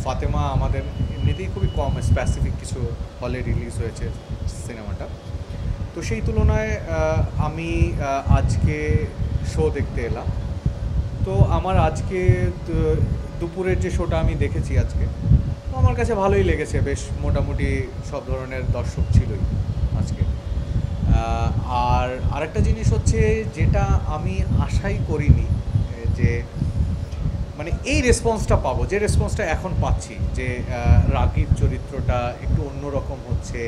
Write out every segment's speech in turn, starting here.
ফাতেমা আমাদের এমনিতেই খুবই কম স্পেসিফিক কিছু হলে রিলিজ হয়েছে সিনেমাটা। তো সেই তুলনায় আমি আজকে শো দেখতে এলাম। তো আমার আজকে দুপুরের যে শোটা আমি দেখেছি আজকে, তো আমার কাছে ভালোই লেগেছে। বেশ মোটামুটি সব ধরনের দর্শক ছিলই আজকে। আর আরেকটা জিনিস হচ্ছে যেটা আমি আশাই করিনি, যে মানে এই রেসপন্সটা পাবো, যে রেসপন্সটা এখন পাচ্ছি, যে রাগীব চরিত্রটা একটু অন্যরকম হচ্ছে,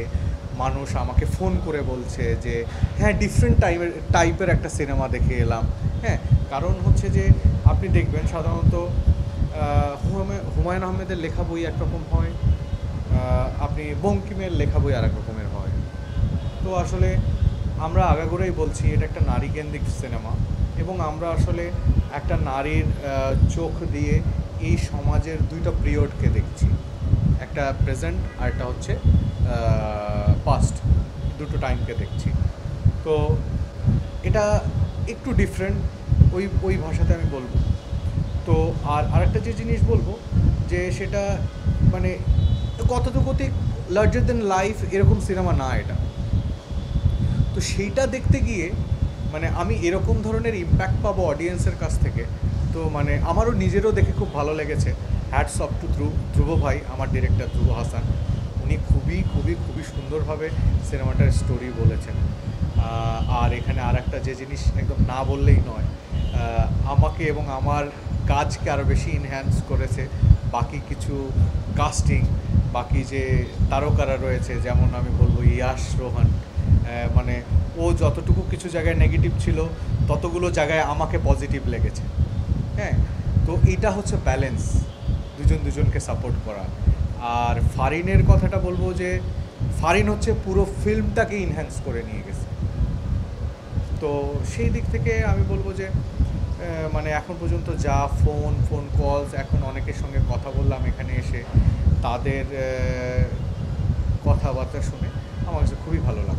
মানুষ আমাকে ফোন করে বলছে যে হ্যাঁ ডিফারেন্ট টাইপের একটা সিনেমা দেখে এলাম। হ্যাঁ, কারণ হচ্ছে যে আপনি দেখবেন সাধারণত হুমায়ুন আহমেদের লেখা বই একরকম হয়, আপনি বঙ্কিমের লেখা বই আর এক রকমের হয়। তো আসলে আমরা আগাগোড়াই বলছি এটা একটা নারীকেন্দ্রিক সিনেমা, এবং আমরা আসলে একটা নারীর চোখ দিয়ে এই সমাজের দুইটা পিরিয়ডকে দেখছি, একটা প্রেজেন্ট আর একটা হচ্ছে পাস্ট, দুটো টাইমকে দেখছি। তো এটা একটু ডিফারেন্ট, ওই ভাষাতে আমি বলবো। তো আর আরেকটা যে জিনিস বলবো, যে সেটা মানে গতানুগতিক লার্জার দেন লাইফ এরকম সিনেমা না এটা। তো সেইটা দেখতে গিয়ে মানে আমি এরকম ধরনের ইম্প্যাক্ট পাবো অডিয়েন্সের কাছ থেকে, তো মানে আমারও নিজেরও দেখে খুব ভালো লেগেছে। হ্যাটস অফ টু ধ্রুব ভাই, আমার ডিরেক্টর ধ্রুব হাসান। উনি খুবই খুবই খুবই সুন্দরভাবে সিনেমাটার স্টোরি বলেছেন। আর এখানে আর একটা যে জিনিস একদম না বললেই নয়, আমাকে এবং আমার কাজকে আরও বেশি ইনহ্যান্স করেছে বাকি কিছু কাস্টিং, বাকি যে তারকারা রয়েছে, যেমন আমি বলবো ইয়াশ রোহান। মানে ও যতটুকু কিছু জায়গায় নেগেটিভ ছিল, ততগুলো জায়গায় আমাকে পজিটিভ লেগেছে। হ্যাঁ, তো এইটা হচ্ছে ব্যালেন্স, দুজনকে সাপোর্ট করা। আর ফারিনের কথাটা বলবো যে ফারিন হচ্ছে পুরো ফিল্মটাকে ইনহ্যান্স করে নিয়ে গেছে। তো সেই দিক থেকে আমি বলবো যে মানে এখন পর্যন্ত যা ফোন কলস, এখন অনেকের সঙ্গে কথা বললাম এখানে এসে, তাদের কথাবার্তা শুনে আমার কাছে খুবই ভালো লাগলো।